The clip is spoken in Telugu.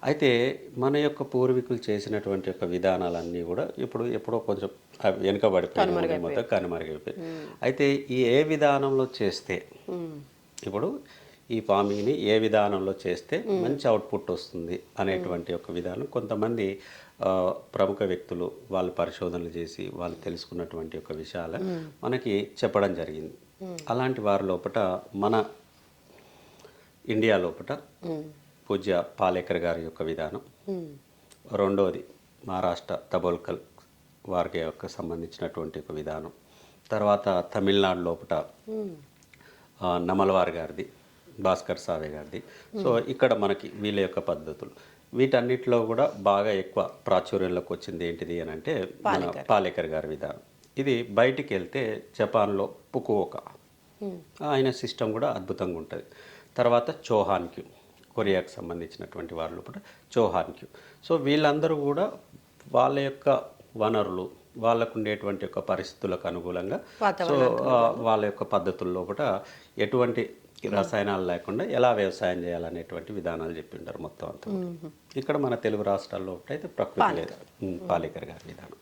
అయితే మన యొక్క పూర్వీకులు చేసినటువంటి యొక్క విధానాలన్నీ కూడా ఇప్పుడు ఎప్పుడో కొంచెం వెనుకబడిపోయి మొత్తం కనుమరుగైపోయి. అయితే ఈ ఏ విధానంలో చేస్తే ఇప్పుడు ఈ ఫార్మింగ్ని ఏ విధానంలో చేస్తే మంచి అవుట్పుట్ వస్తుంది అనేటువంటి ఒక విధానం కొంతమంది ప్రముఖ వ్యక్తులు వాళ్ళు పరిశోధనలు చేసి వాళ్ళు తెలుసుకున్నటువంటి ఒక విషయాలు మనకి చెప్పడం జరిగింది. అలాంటి వారి లోపల మన ఇండియా లోపల పూజ్య పాలేకర్ గారి యొక్క విధానం, రెండోది మహారాష్ట్ర తబోల్కల్ వారికి యొక్క సంబంధించినటువంటి ఒక విధానం, తర్వాత తమిళనాడు లోపల నమల్వార్ గారిది, భాస్కర్ సావే గారిది. సో ఇక్కడ మనకి వీళ్ళ యొక్క పద్ధతులు వీటన్నిటిలో కూడా బాగా ఎక్కువ ప్రాచుర్యంలోకి వచ్చింది ఏంటిది అని అంటే మన పాలేకర్ గారి విధానం. ఇది బయటికి వెళ్తే జపాన్లో పుకుఓకా ఆయన సిస్టమ్ కూడా అద్భుతంగా ఉంటుంది. తర్వాత చౌహాన్ క్యూ, కొరియాకు సంబంధించినటువంటి వాళ్ళు కూడా చౌహాన్ క్యూ. సో వీళ్ళందరూ కూడా వాళ్ళ యొక్క వనరులు వాళ్ళకు ఉండేటువంటి యొక్క పరిస్థితులకు అనుకూలంగా సో వాళ్ళ యొక్క పద్ధతుల్లో కూడా ఎటువంటి రసాయనాలు లేకుండా ఎలా వ్యవసాయం చేయాలనేటువంటి విధానాలు చెప్పింటారు మొత్తం అంతా. ఇక్కడ మన తెలుగు రాష్ట్రాల్లో అయితే ప్రకృతి లేదు, పాలేకర్ గారి విధానం.